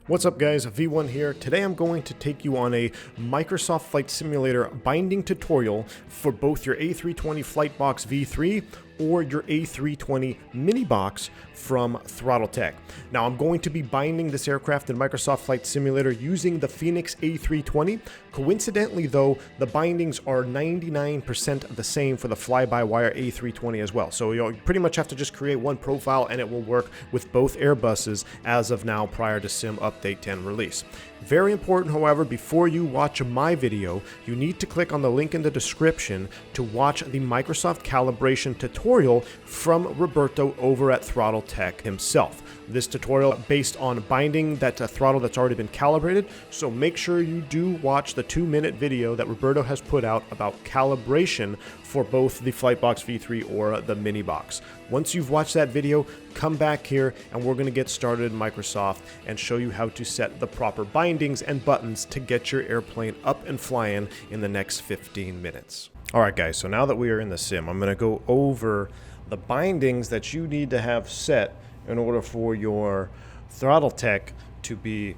What's up guys, V1 here. Today I'm going to take you on a Microsoft Flight Simulator binding tutorial for both your A320 FlightBox V3 or your A320 mini box from Throttletek. Now I'm going to be binding this aircraft in Microsoft Flight Simulator using the Fenix A320. Coincidentally though, the bindings are 99% the same for the fly-by-wire A320 as well. So you pretty much have to just create one profile and it will work with both Airbuses as of now prior to Sim Update 10 release. Very important, however, before you watch my video, you need to click on the link in the description to watch the Microsoft Calibration tutorial from Roberto over at Throttletek himself. This tutorial based on binding that throttle that's already been calibrated, so make sure you do watch the 2-minute video that Roberto has put out about calibration for both the FlightBox V3 or the mini box. Once you've watched that video, come back here and we're going to get started in Microsoft and show you how to set the proper bindings and buttons to get your airplane up and flying in the next 15 minutes. Alright guys, so now that we are in the sim, I'm going to go over the bindings that you need to have set in order for your Throttletek to be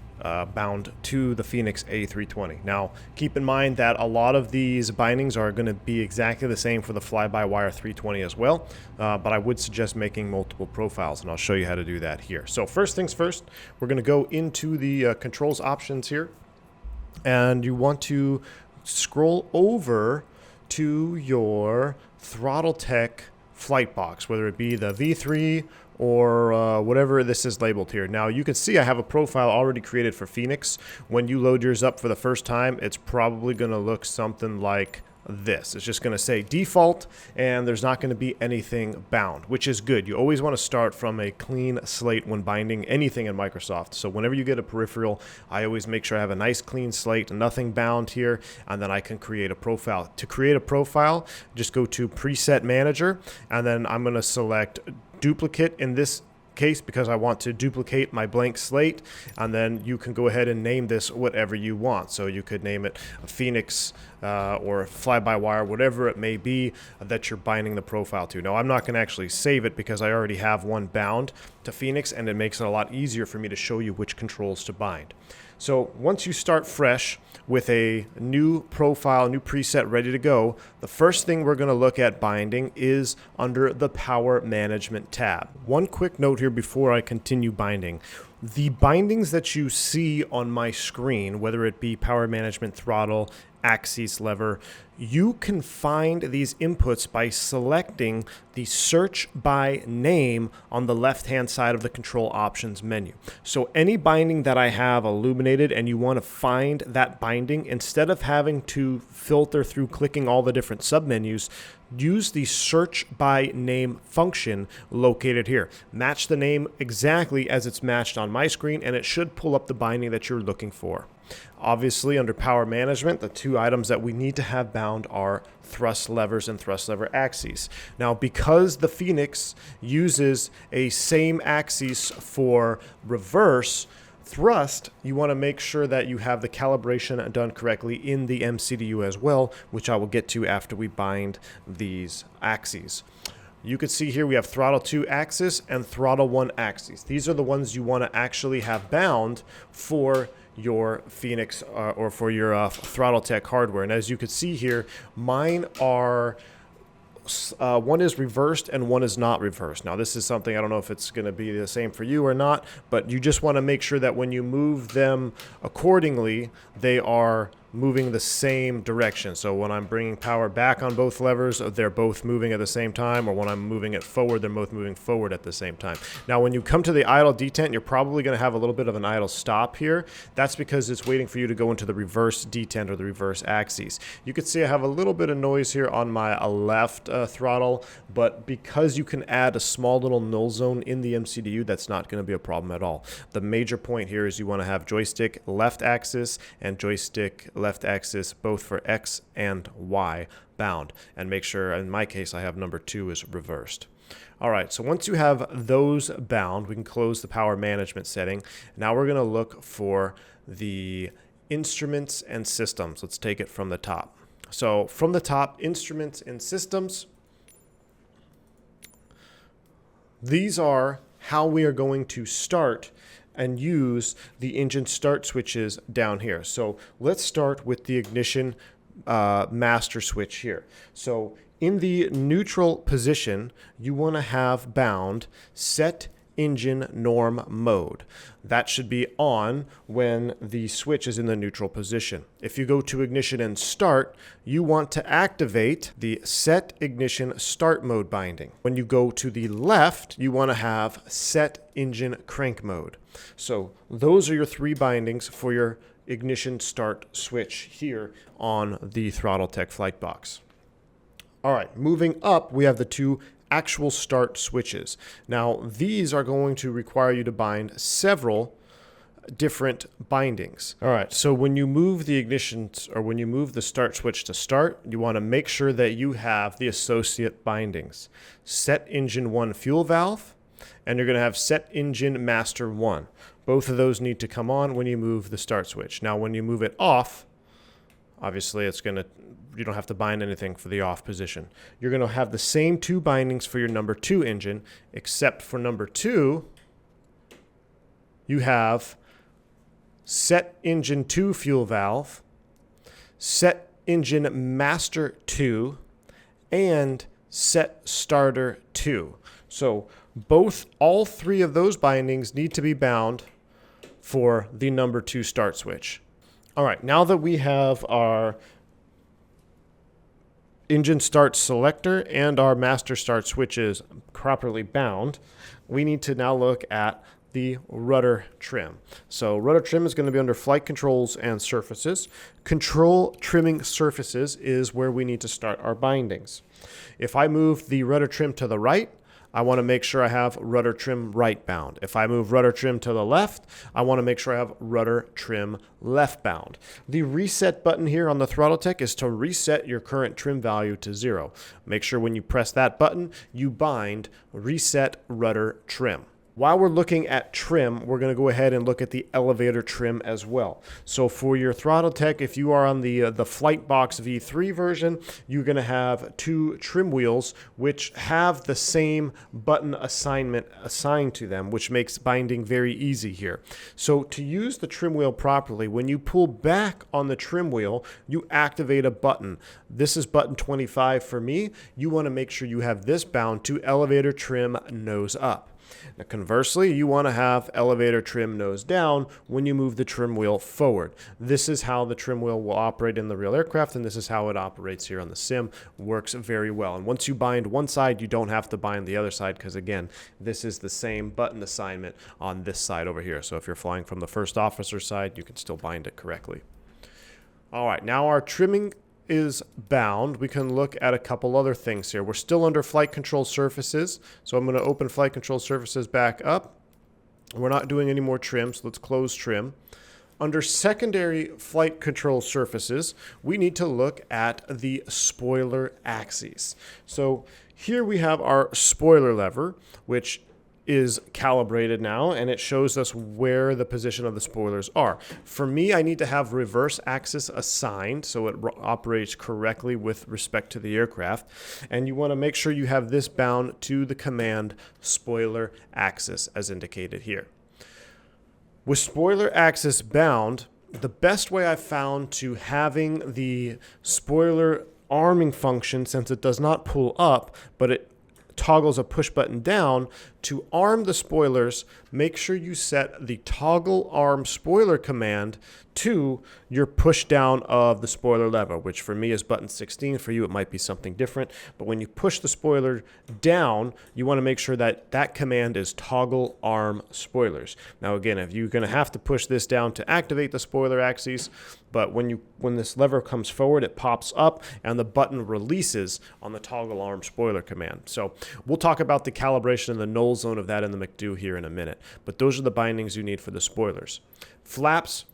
bound to the Fenix A320. Now, keep in mind that a lot of these bindings are going to be exactly the same for the fly-by-wire 320 as well, but I would suggest making multiple profiles, and I'll show you how to do that here. So first things first, we're going to go into the controls options here, and you want to scroll over to your Throttletek FlightBox, whether it be the V3 or whatever this is labeled here. Now you can see I have a profile already created for Fenix. When you load yours up for the first time, it's probably going to look something like this. It's just going to say default, and there's not going to be anything bound, which is good. You always want to start from a clean slate when binding anything in Microsoft. So whenever you get a peripheral, I always make sure I have a nice clean slate, nothing bound here, and then I can create a profile. To create a profile, just go to Preset Manager, and then I'm going to select duplicate in this case because I want to duplicate my blank slate, and then you can go ahead and name this whatever you want. So you could name it a Fenix or fly-by-wire, whatever it may be that you're binding the profile to. Now I'm not going to actually save it because I already have one bound to Fenix, and it makes it a lot easier for me to show you which controls to bind. So once you start fresh with a new profile, new preset ready to go, the first thing we're going to look at binding is under the Power Management tab. One quick note here before I continue binding. The bindings that you see on my screen, whether it be Power Management, throttle, axis lever, you can find these inputs by selecting the search by name on the left hand side of the control options menu. So any binding that I have illuminated and you want to find that binding, instead of having to filter through clicking all the different submenus, use the search by name function located here. Match the name exactly as it's matched on my screen, and it should pull up the binding that you're looking for. Obviously, under Power Management, the two items that we need to have bound are thrust levers and thrust lever axes. Now, because the Fenix uses a same axis for reverse thrust, you want to make sure that you have the calibration done correctly in the MCDU as well, which I will get to after we bind these axes. You can see here we have throttle 2 axis and throttle 1 axis. These are the ones you want to actually have bound for your Fenix or for your Throttletek hardware. And as you can see here, mine are one is reversed and one is not reversed. Now this is something I don't know if it's going to be the same for you or not, but you just want to make sure that when you move them accordingly, they are moving the same direction. So when I'm bringing power back on both levers, they're both moving at the same time, or when I'm moving it forward, they're both moving forward at the same time. Now when you come to the idle detent, you're probably going to have a little bit of an idle stop here. That's because it's waiting for you to go into the reverse detent or the reverse axis. You can see I have a little bit of noise here on my left throttle, but because you can add a small little null zone in the MCDU, that's not going to be a problem at all. The major point here is you want to have joystick left axis and joystick left axis both for X and Y bound, and make sure, in my case, I have number 2 is reversed. Alright, so once you have those bound, we can close the Power Management setting. Now we're going to look for the instruments and systems. Let's take it from the top. So from the top, instruments and systems, these are how we are going to start and use the engine start switches down here. So let's start with the ignition master switch here. So in the neutral position, you want to have bound set engine norm mode. That should be on when the switch is in the neutral position. If you go to ignition and start, you want to activate the set ignition start mode binding. When you go to the left, you want to have set engine crank mode. So those are your three bindings for your ignition start switch here on the Throttletek FlightBox. All right, moving up, we have the two actual start switches. Now, these are going to require you to bind several different bindings. All right, so when you move the ignition or when you move the start switch to start, you want to make sure that you have the associate bindings. Set engine 1 fuel valve, and you're going to have set engine master 1. Both of those need to come on when you move the start switch. Now, when you move it off, obviously you don't have to bind anything for the off position. You're going to have the same two bindings for your number 2 engine, except for number 2, you have set engine 2 fuel valve, set engine master 2, and set starter 2. So all three of those bindings need to be bound for the number 2 start switch. All right, now that we have our engine start selector and our master start switches properly bound, we need to now look at the rudder trim. So rudder trim is going to be under flight controls and surfaces. Control trimming surfaces is where we need to start our bindings. If I move the rudder trim to the right, I want to make sure I have rudder trim right bound. If I move rudder trim to the left, I want to make sure I have rudder trim left bound. The reset button here on the Throttletek is to reset your current trim value to 0. Make sure when you press that button, you bind reset rudder trim. While we're looking at trim, we're going to go ahead and look at the elevator trim as well. So for your Throttletek, if you are on the FlightBox V3 version, you're going to have 2 trim wheels which have the same button assignment assigned to them, which makes binding very easy here. So to use the trim wheel properly, when you pull back on the trim wheel, you activate a button. This is button 25 for me. You want to make sure you have this bound to elevator trim nose up. Now, conversely, you want to have elevator trim nose down when you move the trim wheel forward. This is how the trim wheel will operate in the real aircraft, and this is how it operates here on the sim. Works very well. And once you bind one side, you don't have to bind the other side because, again, this is the same button assignment on this side over here. So if you're flying from the first officer side, you can still bind it correctly. All right, now our trimming is bound. We can look at a couple other things here. We're still under flight control surfaces, so I'm going to open flight control surfaces back up. We're not doing any more trim, so let's close trim. Under secondary flight control surfaces, we need to look at the spoiler axes. So here we have our spoiler lever, which is calibrated now, and it shows us where the position of the spoilers are. For me, I need to have reverse axis assigned so it operates correctly with respect to the aircraft, and you want to make sure you have this bound to the command spoiler axis as indicated here. With spoiler axis bound, the best way I've found to having the spoiler arming function, since it does not pull up, but it toggles a push button down, to arm the spoilers, make sure you set the toggle arm spoiler command to your push down of the spoiler lever, which for me is button 16. For you, it might be something different. But when you push the spoiler down, you want to make sure that that command is toggle arm spoilers. Now, again, if you're going to have to push this down to activate the spoiler axes, but when this lever comes forward, it pops up and the button releases on the toggle arm spoiler command. So we'll talk about the calibration and the null zone of that in the McDo here in a minute. But those are the bindings you need for the spoilers. Flaps,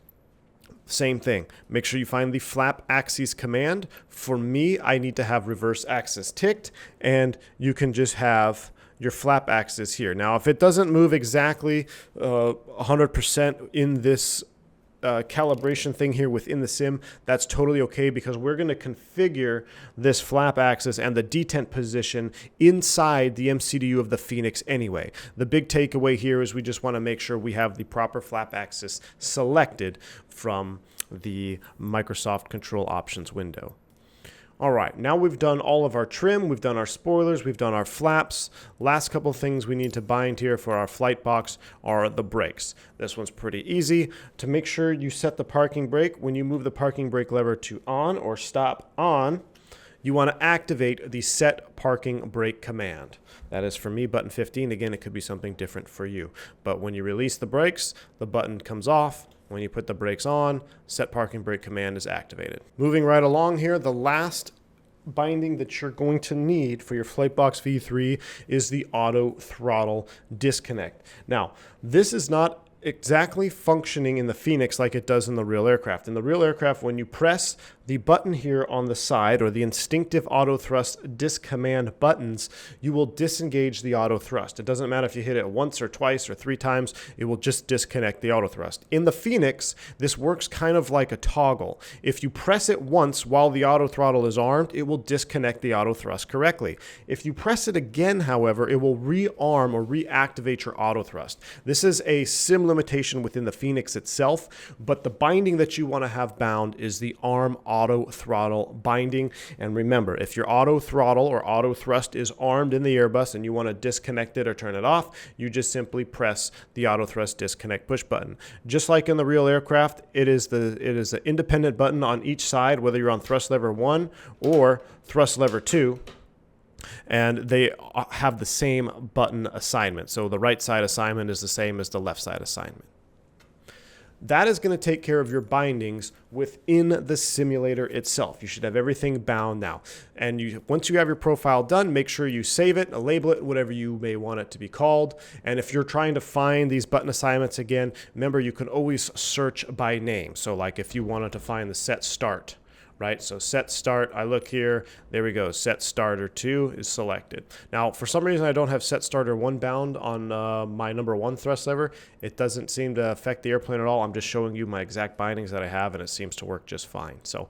same thing. Make sure you find the flap axis command. For me, I need to have reverse axis ticked, and you can just have your flap axis here. Now, if it doesn't move exactly 100% in this calibration thing here within the sim, that's totally okay, because we're going to configure this flap axis and the detent position inside the MCDU of the Fenix anyway. The big takeaway here is we just want to make sure we have the proper flap axis selected from the Microsoft Control Options window. All right, now we've done all of our trim, we've done our spoilers, we've done our flaps. Last couple things we need to bind here for our flight box are the brakes. This one's pretty easy. To make sure you set the parking brake, when you move the parking brake lever to on or stop on, you want to activate the set parking brake command. That is for me, button 15. Again, it could be something different for you. But when you release the brakes, the button comes off. When you put the brakes on, set parking brake command is activated. Moving right along here, the last binding that you're going to need for your FlightBox V3 is the auto throttle disconnect. Now, this is not exactly functioning in the Fenix like it does in the real aircraft. In the real aircraft, when you press the button here on the side, or the instinctive auto thrust discommand buttons, you will disengage the auto thrust. It doesn't matter if you hit it once or twice or 3 times, it will just disconnect the auto thrust. In the Fenix, this works kind of like a toggle. If you press it once while the auto throttle is armed, it will disconnect the auto thrust correctly. If you press it again, however, it will rearm or reactivate your auto thrust. This is a sim limitation within the Fenix itself, but the binding that you want to have bound is the arm auto throttle binding. And remember, if your auto throttle or auto thrust is armed in the Airbus and you want to disconnect it or turn it off, you just simply press the auto thrust disconnect push button. Just like in the real aircraft, it is an independent button on each side, whether you're on thrust lever 1 or thrust lever 2. And they have the same button assignment. So the right side assignment is the same as the left side assignment. That is going to take care of your bindings within the simulator itself. You should have everything bound now. And once you have your profile done, make sure you save it, label it, whatever you may want it to be called. And if you're trying to find these button assignments again, remember you can always search by name. So like if you wanted to find the set start, right? So set start, I look here, there we go, set starter 2 is selected. Now, for some reason, I don't have set starter 1 bound on my number 1 thrust lever. It doesn't seem to affect the airplane at all. I'm just showing you my exact bindings that I have, and it seems to work just fine. So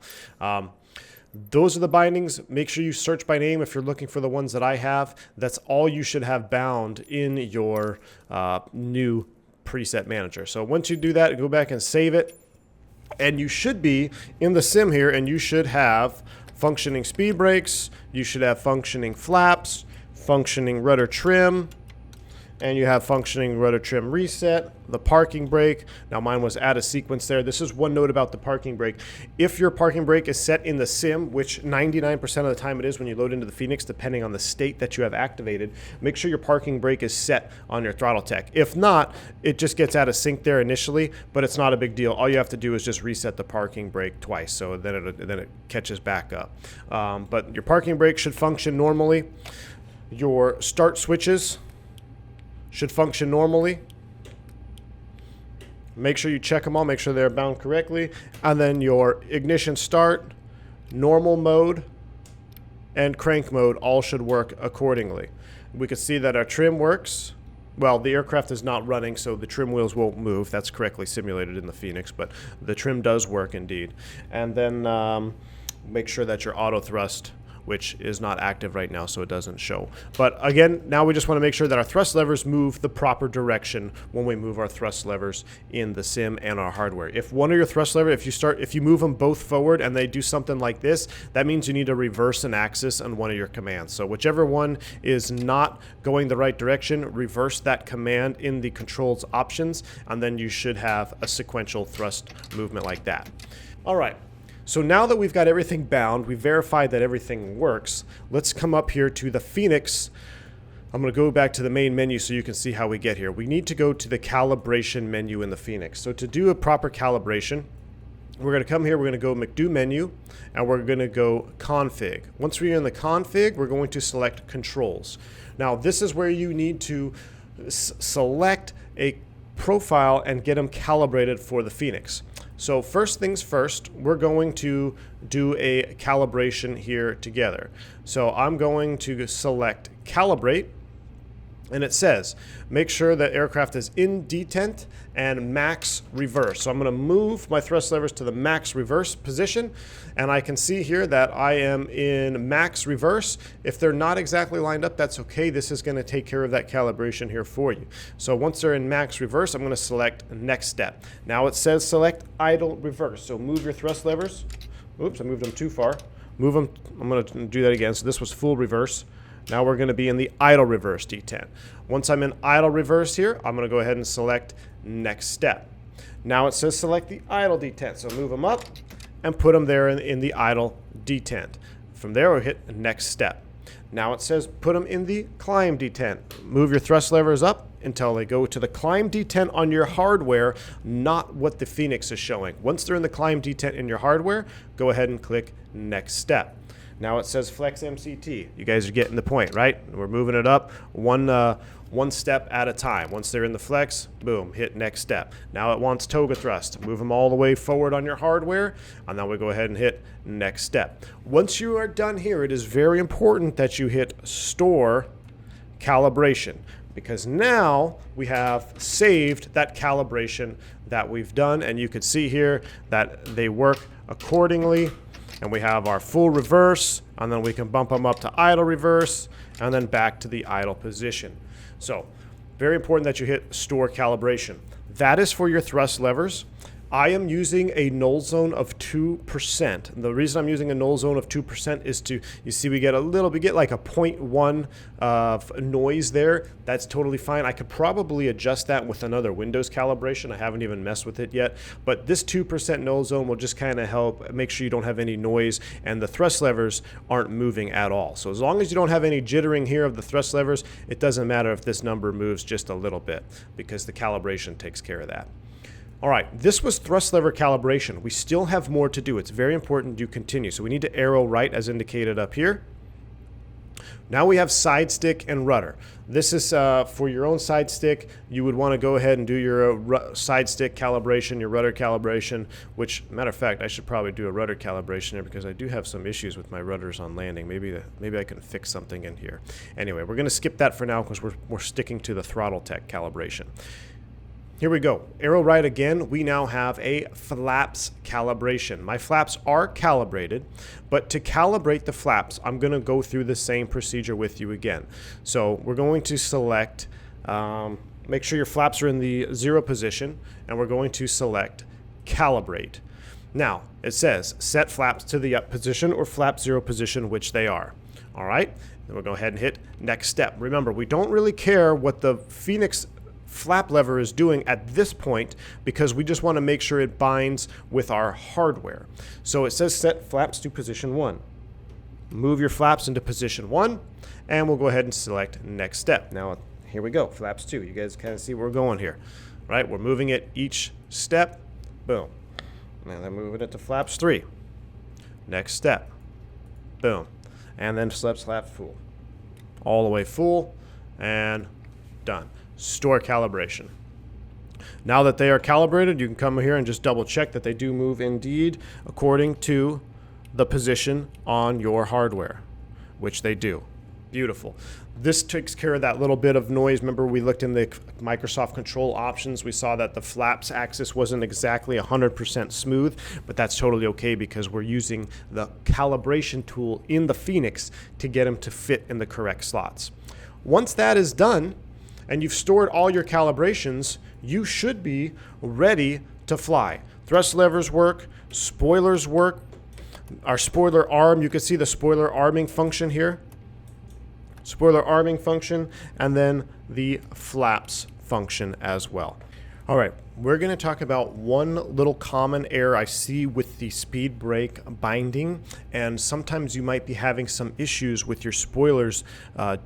those are the bindings. Make sure you search by name if you're looking for the ones that I have. That's all you should have bound in your new preset manager. So once you do that, go back and save it. And you should be in the sim here, and you should have functioning speed brakes, you should have functioning flaps, functioning rudder trim, and you have functioning rudder trim reset, the parking brake. Now mine was out of sequence there. This is one note about the parking brake. If your parking brake is set in the sim, which 99% of the time it is when you load into the Fenix, depending on the state that you have activated, make sure your parking brake is set on your Throttletek. If not, it just gets out of sync there initially, but it's not a big deal. All you have to do is just reset the parking brake twice, so then it catches back up. But your parking brake should function normally. Your start switches should function normally. Make sure you check them all, make sure they're bound correctly. And then your ignition start, normal mode, and crank mode all should work accordingly. We can see that our trim works. Well, the aircraft is not running, so the trim wheels won't move. That's correctly simulated in the Fenix, but the trim does work indeed. And then make sure that your auto thrust, which is not active right now, so it doesn't show. But again, now we just want to make sure that our thrust levers move the proper direction when we move our thrust levers in the sim and our hardware. If one of your thrust levers, if you move them both forward and they do something like this, that means you need to reverse an axis on one of your commands. So whichever one is not going the right direction, reverse that command in the controls options, and then you should have a sequential thrust movement like that. All right. So now that we've got everything bound, we've verified that everything works, let's come up here to the Fenix. I'm going to go back to the main menu so you can see how we get here. We need to go to the calibration menu in the Fenix. So to do a proper calibration, we're going to come here, we're going to go do menu, and we're going to go config. Once we're in the config, we're going to select controls. Now this is where you need to select a profile and get them calibrated for the Fenix. So first things first, we're going to do a calibration here together. So I'm going to select calibrate, And it says, make sure that aircraft is in detent and max reverse. So I'm going to move my thrust levers to the max reverse position. And I can see here that I am in max reverse. If they're not exactly lined up, that's okay. This is going to take care of that calibration here for you. So once they're in max reverse, I'm going to select next step. Now it says select idle reverse. So move your thrust levers. Oops, I moved them too far. Move them. I'm going to do that again. So this was full reverse. Now we're going to be in the idle reverse detent. Once I'm in idle reverse here, I'm going to go ahead and select next step. Now it says select the idle detent. So move them up and put them there in the idle detent. From there, we'll hit next step. Now it says put them in the climb detent. Move your thrust levers up until they go to the climb detent on your hardware, not what the Fenix is showing. Once they're in the climb detent in your hardware, go ahead and click next step. Now it says flex MCT. You guys are getting the point, right? We're moving it up one step at a time. Once they're in the flex, boom, hit next step. Now it wants toga thrust. Move them all the way forward on your hardware, and then we go ahead and hit next step. Once you are done here, it is very important that you hit store calibration, because now we have saved that calibration that we've done, and you can see here that they work accordingly. And we have our full reverse, and then we can bump them up to idle reverse, and then back to the idle position. So, very important that you hit store calibration. That is for your thrust levers. I am using a null zone of 2%. And the reason I'm using a null zone of 2% is to, you see we get like a 0.1 of noise there. That's totally fine. I could probably adjust that with another Windows calibration. I haven't even messed with it yet. But this 2% null zone will just kind of help make sure you don't have any noise and the thrust levers aren't moving at all. So as long as you don't have any jittering here of the thrust levers, it doesn't matter if this number moves just a little bit because the calibration takes care of that. All right, this was thrust lever calibration. We still have more to do. It's very important you continue. So we need to arrow right as indicated up here. Now we have side stick and rudder. This is for your own side stick. You would want to go ahead and do your side stick calibration, your rudder calibration, which, matter of fact, I should probably do a rudder calibration here because I do have some issues with my rudders on landing. Maybe I can fix something in here. Anyway, we're going to skip that for now because we're sticking to the Throttletek calibration. Here we go. Arrow right again. We now have a flaps calibration. My flaps are calibrated, but to calibrate the flaps, I'm going to go through the same procedure with you again. So we're going to select, make sure your flaps are in the 0 position, and we're going to select calibrate. Now, it says set flaps to the up position or flap 0 position, which they are. All right, then we'll go ahead and hit next step. Remember, we don't really care what the Fenix flap lever is doing at this point because we just want to make sure it binds with our hardware. So it says set flaps to position 1. Move your flaps into position 1, and we'll go ahead and select next step. Now here we go, flaps 2. You guys kind of see where we're going here, right? We're moving it each step, boom. And then moving it to flaps 3. Next step, boom. And then flap full. All the way full, and done. Store calibration. Now that they are calibrated, you can come here and just double check that they do move indeed according to the position on your hardware, which they do. Beautiful. This takes care of that little bit of noise. Remember, we looked in the Microsoft control options. We saw that the flaps axis wasn't exactly 100% smooth, but that's totally okay because we're using the calibration tool in the Fenix to get them to fit in the correct slots. Once that is done, and you've stored all your calibrations, you should be ready to fly. Thrust levers work, spoilers work. Our spoiler arm, you can see the spoiler arming function here. Spoiler arming function, and then the flaps function as well. All right, we're going to talk about one little common error I see with the speed brake binding, and sometimes you might be having some issues with your spoilers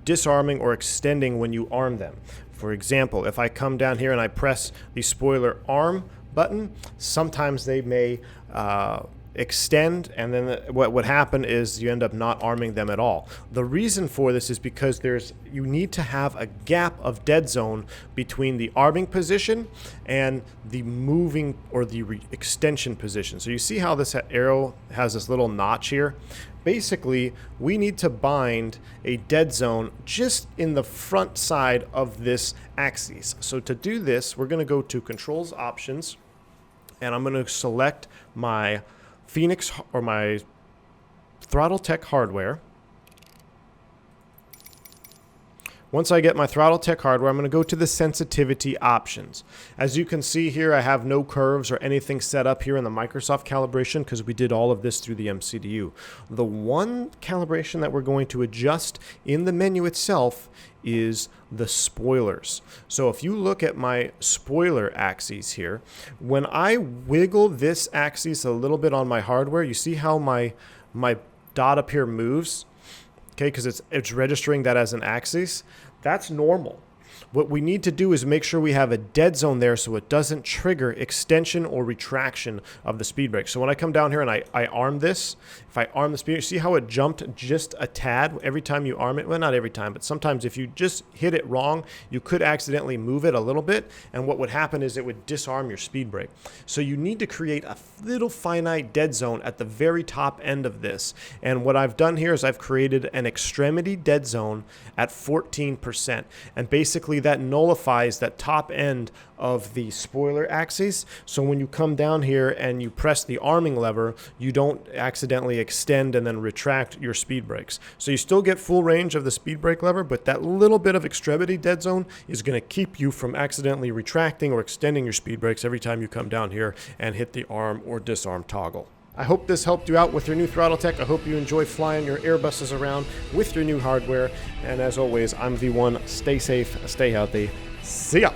disarming or extending when you arm them. For example, if I come down here and I press the spoiler arm button, sometimes they may extend, and then what would happen is you end up not arming them at all. The reason for this is because you need to have a gap of dead zone between the arming position and the moving or the extension position. So you see how this arrow has this little notch here? Basically, we need to bind a dead zone just in the front side of this axis. So to do this, we're going to go to Controls Options, and I'm going to select my Fenix or my Throttletek hardware. Once I get my Throttletek hardware, I'm going to go to the sensitivity options. As you can see here, I have no curves or anything set up here in the Microsoft calibration because we did all of this through the MCDU. The one calibration that we're going to adjust in the menu itself is the spoilers. So if you look at my spoiler axes here, when I wiggle this axis a little bit on my hardware, you see how my dot up here moves? Okay, because it's registering that as an axis. That's normal. What we need to do is make sure we have a dead zone there so it doesn't trigger extension or retraction of the speed brake. So when I come down here and I arm this, if I arm the speed brake, see how it jumped just a tad every time you arm it? Well, not every time, but sometimes if you just hit it wrong, you could accidentally move it a little bit, and what would happen is it would disarm your speed brake. So you need to create a little finite dead zone at the very top end of this. And what I've done here is I've created an extremity dead zone at 14%. And basically that nullifies that top end of the spoiler axis. So when you come down here and you press the arming lever, you don't accidentally extend and then retract your speed brakes. So you still get full range of the speed brake lever, but that little bit of extremity dead zone is going to keep you from accidentally retracting or extending your speed brakes every time you come down here and hit the arm or disarm toggle. I hope this helped you out with your new Throttletek. I hope you enjoy flying your Airbuses around with your new hardware. And as always, I'm V1. Stay safe, stay healthy. See ya!